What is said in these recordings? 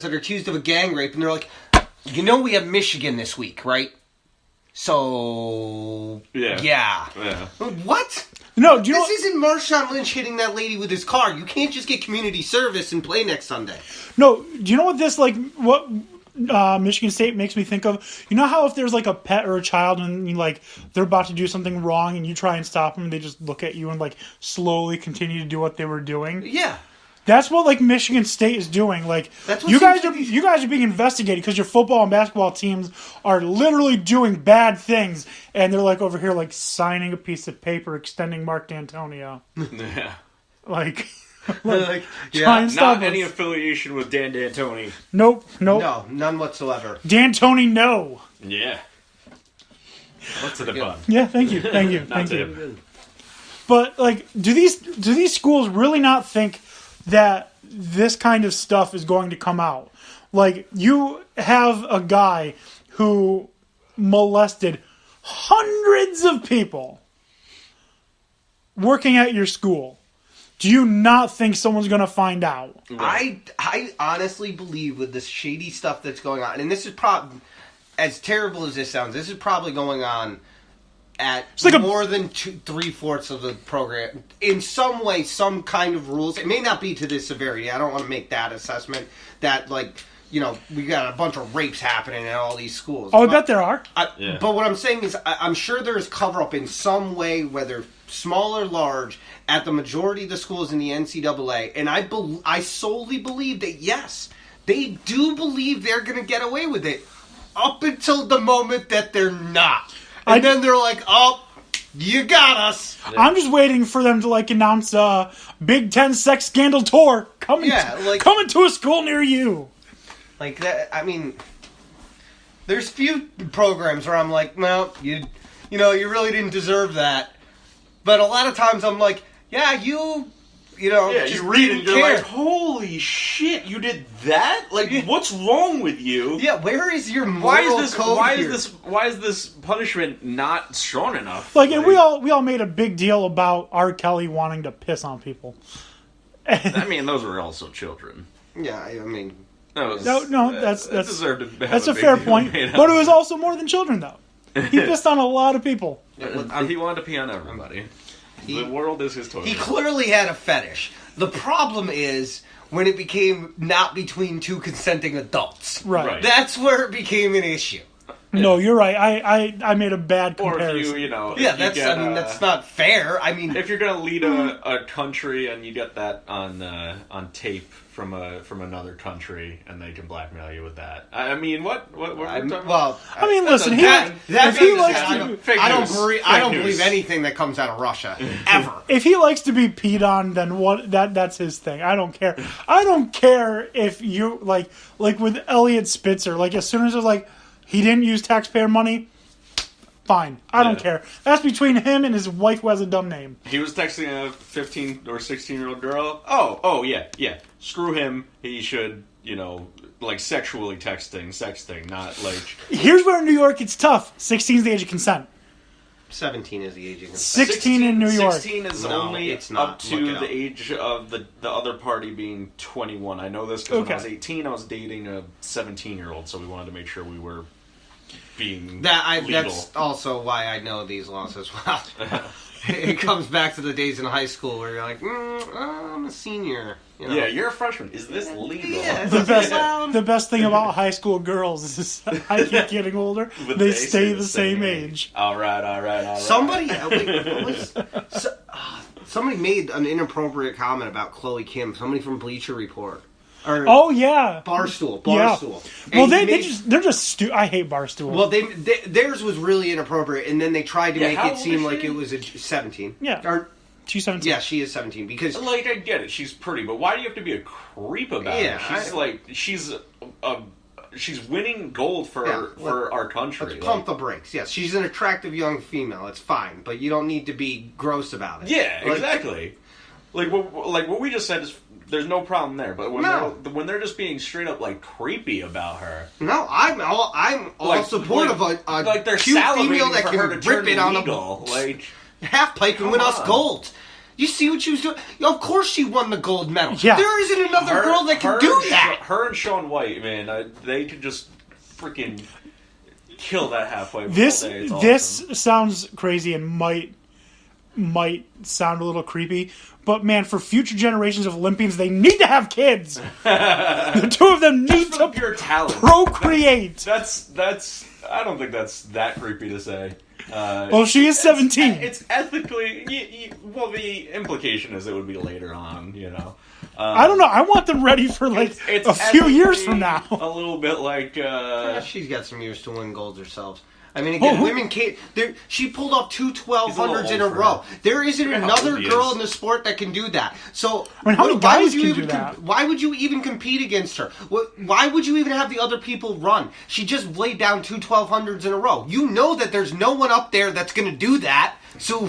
that are accused of a gang rape, and they're like, we have Michigan this week, right? So... Yeah. What? No, this isn't Marshawn Lynch hitting that lady with his car. You can't just get community service and play next Sunday. No, do you know what this, what Michigan State makes me think of? You know how if there's, a pet or a child and, they're about to do something wrong and you try and stop them and they just look at you and, slowly continue to do what they were doing? Yeah. That's what Michigan State is doing. That's what you guys are being investigated because your football and basketball teams are literally doing bad things, and they're over here signing a piece of paper extending Mark D'Antonio. Yeah. Try and stop not any affiliation with Dan D'Antoni. Nope. No, none whatsoever. D'Antoni, no. Yeah. What's it about? Yeah, thank you. Thank you. But do these schools really not think that this kind of stuff is going to come out? You have a guy who molested hundreds of people working at your school. Do you not think someone's going to find out? I honestly believe with this shady stuff that's going on, and this is as terrible as this sounds, this is probably going on at more than 3/4 of the program. In some way, some kind of rules. It may not be to this severity. I don't want to make that assessment that, we got a bunch of rapes happening in all these schools. Oh, I bet there are. But what I'm saying is I'm sure there's cover-up in some way, whether small or large, at the majority of the schools in the NCAA. And I solely believe that, yes, they do believe they're going to get away with it up until the moment that they're not. And then they're like, oh, you got us. I'm just waiting for them to, announce Big Ten sex scandal tour coming to a school near you. There's few programs where I'm like, no, you really didn't deserve that. But a lot of times I'm like, yeah, you read it and you're like, holy shit, you did that? What's wrong with you? Yeah, where is your moral code here? Why is this punishment not strong enough? And we all made a big deal about R. Kelly wanting to piss on people. Those were also children. Yeah, that's that's a fair point. But it was also more than children, though. He pissed on a lot of people. He wanted to pee on everybody. The world is his toy. He clearly had a fetish. The problem is when it became not between two consenting adults. Right. That's where it became an issue. No, you're right. I made a bad comparison. Or if that's not fair. If you're going to lead a country and you get that on tape from another country and they can blackmail you with that. What we're talking about? Listen, I don't believe anything that comes out of Russia ever. If he likes to be peed on, then that's his thing. I don't care. I don't care if you like with Elliot Spitzer. As soon as it's he didn't use taxpayer money, fine. I don't care. That's between him and his wife who has a dumb name. He was texting a 15 or 16-year-old girl. Oh, yeah. Screw him. He should, sexually sexting, not Here's where in New York it's tough. 16 is the age of consent. 17 is the age of consent. 16 in New York. 16 is only up to the age of the other party being 21. I know this because when I was 18, I was dating a 17-year-old, so we wanted to make sure we were being legal. That's also why I know these laws as well. It comes back to the days in high school where you're like, I'm a senior. Yeah, you're a freshman. Is this legal? Yeah, the best thing about high school girls is I keep getting older. They stay the same age. All right. Somebody made an inappropriate comment about Chloe Kim. Somebody from Bleacher Report. Barstool. Yeah. Well, they're just stupid. I hate Barstool. Well, theirs was really inappropriate, and then they tried to make it seem like it was 17. Yeah. She's 17. Yeah, she is 17 because I get it. She's pretty, but why do you have to be a creep about it? She's winning gold for our country. Let's pump the brakes. Yes, she's an attractive young female. It's fine, but you don't need to be gross about it. Yeah, exactly. What we just said is there's no problem there, but when they're just being straight up creepy about her. No, I'm all supportive of a they're cute female that for can her to rip it on legal. half pipe and win us gold. You see what she was doing? Of course she won the gold medal. Yeah. There isn't another girl that can do that. Her and Shaun White, man, they could just freaking kill that halfway. This awesome. Sounds crazy and might sound a little creepy, but man, for future generations of Olympians, they need to have kids. The two of them need to pure talent. Procreate. That's. I don't think that's that creepy to say. Well, she is 17. It's ethically. Well, the implication is it would be later on. You know. I don't know. I want them ready for like it's a few years from now. A little bit like. She's got some years to win golds herself. I mean, again, women can't. She pulled off 2 1200s in a row. There isn't another girl in the sport that can do that. So, I mean, how many guys can do that? Why would you even compete against her? Why would you even have the other people run? She just laid down 2 1200s in a row. You know that there's no one up there that's going to do that. So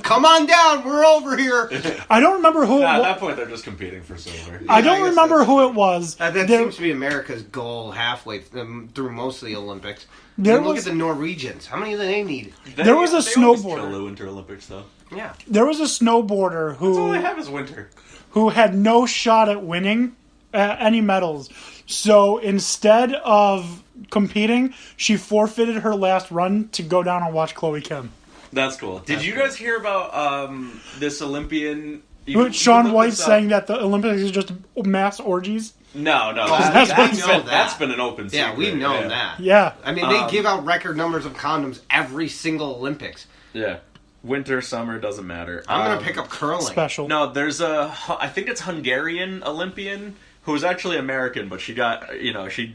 come on down, we're over here. I don't remember who. At that point, they're just competing for silver. I don't remember who it was. That seems to be America's goal halfway through most of the Olympics. Look at the Norwegians. How many do they need? There was a snowboarder. The Winter Olympics, though. Yeah. There was a snowboarder who. That's all they have is winter. Who had no shot at winning any medals. So instead of competing, she forfeited her last run to go down and watch Chloe Kim. That's cool. Did you guys hear about this Olympian? Shaun White saying that the Olympics is just mass orgies? No. That's been an open secret. Yeah, we've known that. Yeah. I mean, they give out record numbers of condoms every single Olympics. Yeah. Winter, summer, doesn't matter. I'm going to pick up curling. Special. No, there's I think it's Hungarian Olympian who was actually American, but she got,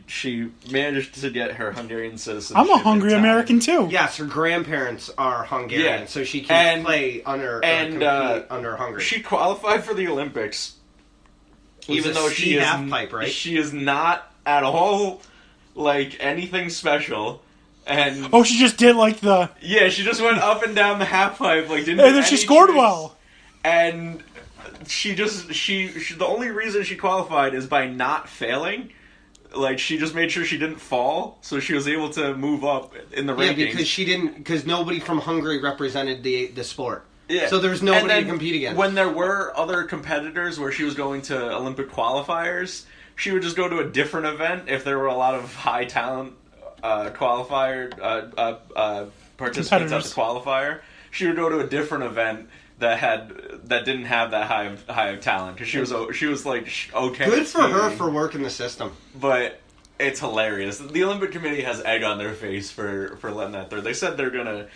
she managed to get her Hungarian citizenship. I'm a hungry American too. Yes, her grandparents are Hungarian, so she can play under Hungary. She qualified for the Olympics, even though she is half-pipe, right? She is not at all like anything special. And she just did like the she just went up and down the half pipe didn't. And then she scored well. And she the only reason she qualified is by not failing. She just made sure she didn't fall, so she was able to move up in the rankings. Yeah, because nobody from Hungary represented the sport. Yeah. So there's nobody to compete against. When there were other competitors where she was going to Olympic qualifiers, she would just go to a different event if there were a lot of high talent participants at the qualifier. She would go to a different event that didn't have that high of talent because she was okay. Good for her for working the system, but it's hilarious. The Olympic Committee has egg on their face for letting that through. They said they're gonna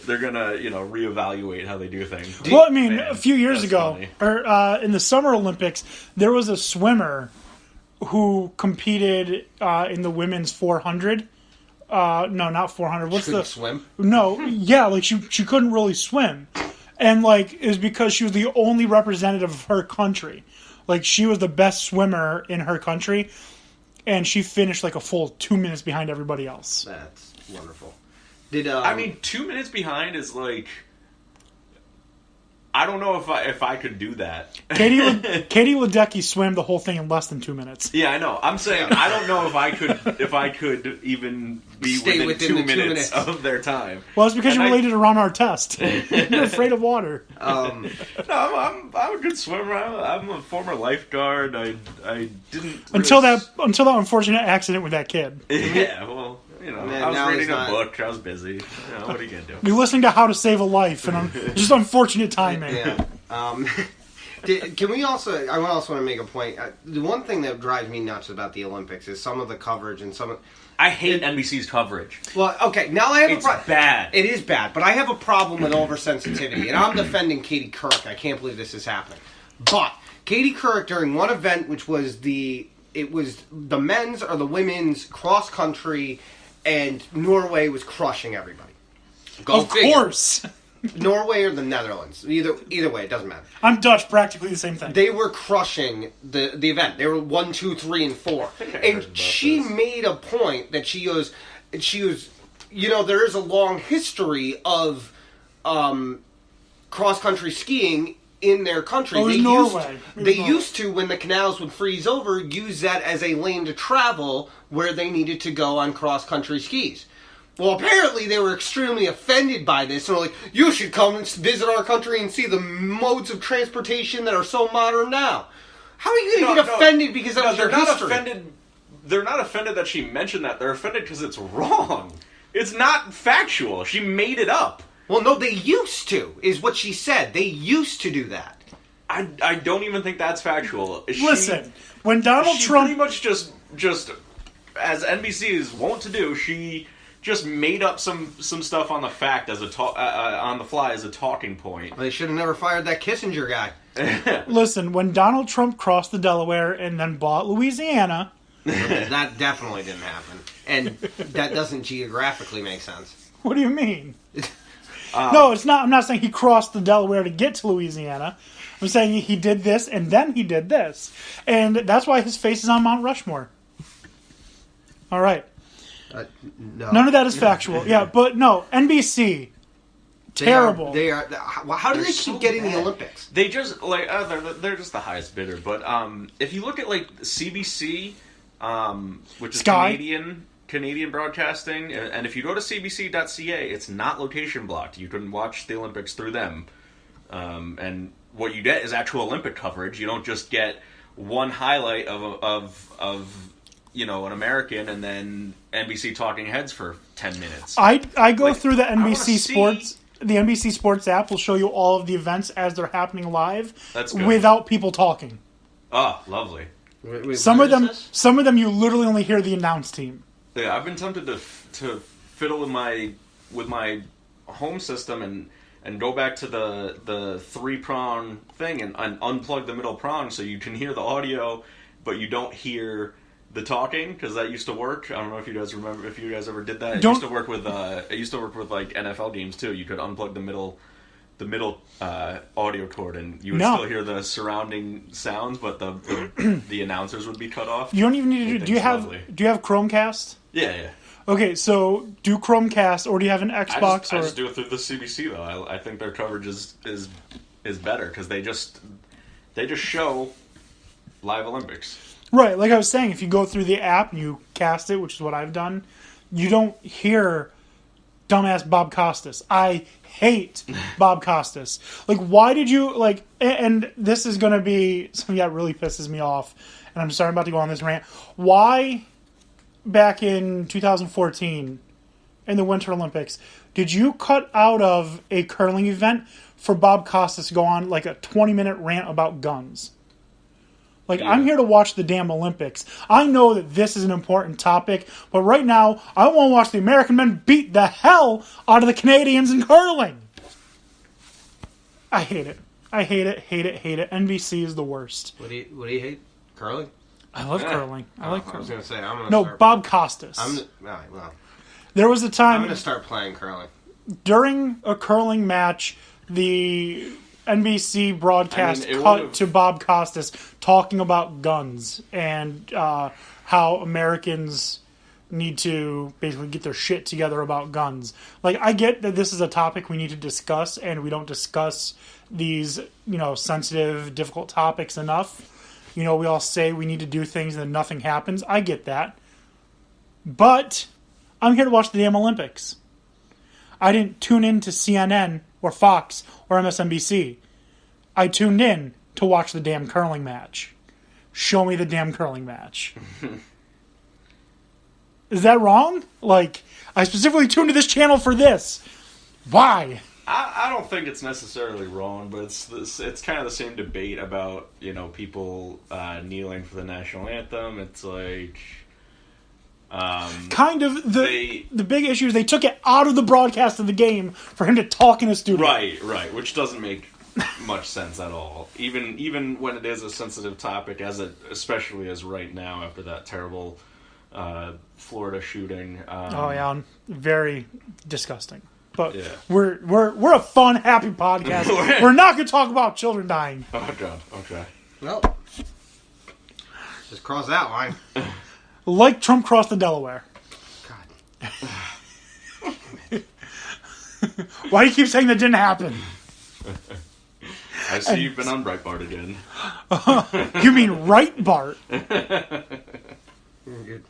reevaluate how they do things. Well, I mean, a few years ago, or in the Summer Olympics, there was a swimmer who competed in the women's 400. No, not 400. What's she couldn't swim? No, yeah, she couldn't really swim. And, it was because she was the only representative of her country. She was the best swimmer in her country, and she finished, a full 2 minutes behind everybody else. That's wonderful. I mean, 2 minutes behind is, I don't know if I could do that. Katie Ledecky swam the whole thing in less than 2 minutes. Yeah, I know. I'm saying I don't know if I could even be within 2 minutes of their time. Well, it's because you related around our test. You're afraid of water. No, I'm a good swimmer. I'm a former lifeguard. I didn't until that unfortunate accident with that kid. Yeah, well. I was reading a book. I was busy. What are you going to do? You're listening to How to Save a Life, and just unfortunate timing. Yeah. Can we also... I also want to make a point. The one thing that drives me nuts about the Olympics is some of the coverage and some of... I hate NBC's coverage. Well, okay, now I have a problem. It's bad. It is bad, but I have a problem with oversensitivity, and I'm defending Katie Couric. I can't believe this is happening. But Katie Couric, during one event, which was the men's or the women's cross-country... And Norway was crushing everybody. Of course. Norway or the Netherlands. Either way, it doesn't matter. I'm Dutch, practically the same thing. They were crushing the event. They were 1, 2, 3, and 4. And she made a point that she was, there is a long history of cross-country skiing in their country. They used to, when the canals would freeze over, use that as a lane to travel where they needed to go on cross-country skis. Well, apparently they were extremely offended by this, and were like, you should come and visit our country and see the modes of transportation that are so modern now. How are you going to get offended because that was your history? They're not offended that she mentioned that. They're offended because it's wrong. It's not factual. She made it up. Well, no, they used to, is what she said. They used to do that. I don't even think that's factual. Listen, when Donald Trump... pretty much just, as NBC is wont to do, she just made up some stuff on the fact as on the fly as a talking point. Well, they should have never fired that Kissinger guy. Listen, when Donald Trump crossed the Delaware and then bought Louisiana... That definitely didn't happen. And that doesn't geographically make sense. What do you mean? No, it's not. I'm not saying he crossed the Delaware to get to Louisiana. I'm saying he did this and then he did this. And that's why his face is on Mount Rushmore. All right. No. None of that is factual. Yeah, but no, NBC... Terrible. They are. How do they keep getting the Olympics? They just they're just the highest bidder. But if you look at CBC, which is Sky. Canadian broadcasting, and if you go to cbc.ca, it's not location blocked. You can watch the Olympics through them, and what you get is actual Olympic coverage. You don't just get one highlight of an American and then NBC talking heads for 10 minutes. I go through the NBC Sports. The NBC Sports app will show you all of the events as they're happening live. That's good. Without people talking. Oh, lovely. Wait, some of them you literally only hear the announce team. Yeah, I've been tempted to fiddle with my home system and go back to the 3-prong thing and unplug the middle prong so you can hear the audio, but you don't hear the talking, because that used to work. I don't know if you guys remember, if you guys ever did that. It used to work with like NFL games too. You could unplug the middle audio cord, and you would still hear the surrounding sounds, but the announcers would be cut off. You don't even need to do you have Chromecast? Yeah. Okay, so do Chromecast, or do you have an Xbox? I just do it through the CBC though. I think their coverage is better because they just show live Olympics. Right, like I was saying, if you go through the app and you cast it, which is what I've done, you don't hear dumbass Bob Costas. I hate Bob Costas. Like, why did you, like, and this is going to be something that really pisses me off, and I'm sorry I'm about to go on this rant. Why, back in 2014, in the Winter Olympics, did you cut out of a curling event for Bob Costas to go on, like, a 20-minute rant about guns? Like, yeah. I'm here to watch the damn Olympics. I know that this is an important topic, but right now, I want to watch the American men beat the hell out of the Canadians in curling. I hate it. I hate it, hate it, hate it. NBC is the worst. What do you hate? Curling? I love curling. I like curling. I was going to say, I'm going to No, Bob Costas. There was a time... I'm going to start playing curling. During a curling match, the... NBC broadcast cut to Bob Costas talking about guns and how Americans need to basically get their shit together about guns. Like, I get that this is a topic we need to discuss, and we don't discuss these, sensitive, difficult topics enough. We all say we need to do things and then nothing happens. I get that. But I'm here to watch the damn Olympics. I didn't tune in to CNN or Fox or MSNBC. I tuned in to watch the damn curling match. Show me the damn curling match. Is that wrong? Like, I specifically tuned to this channel for this. Why? I don't think it's necessarily wrong, but it's kind of the same debate about, people kneeling for the national anthem. It's like... kind of the big issue is they took it out of the broadcast of the game for him to talk in a studio. Right, which doesn't make much sense at all. Even when it is a sensitive topic, especially as right now after that terrible Florida shooting. Very disgusting. But yeah. we're a fun, happy podcast. We're not going to talk about children dying. Oh God. Okay. Well, just cross that line. Like Trump crossed the Delaware. God. Why do you keep saying that didn't happen? I see you've been on Breitbart again. You mean Right Bart? Good.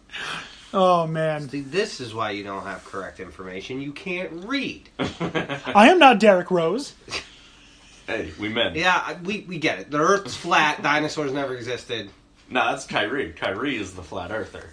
Oh, man. See, this is why you don't have correct information. You can't read. I am not Derek Rose. Hey, we men. Yeah, we get it. The Earth's flat. Dinosaurs never existed. Nah, that's Kyrie. Kyrie is the flat earther.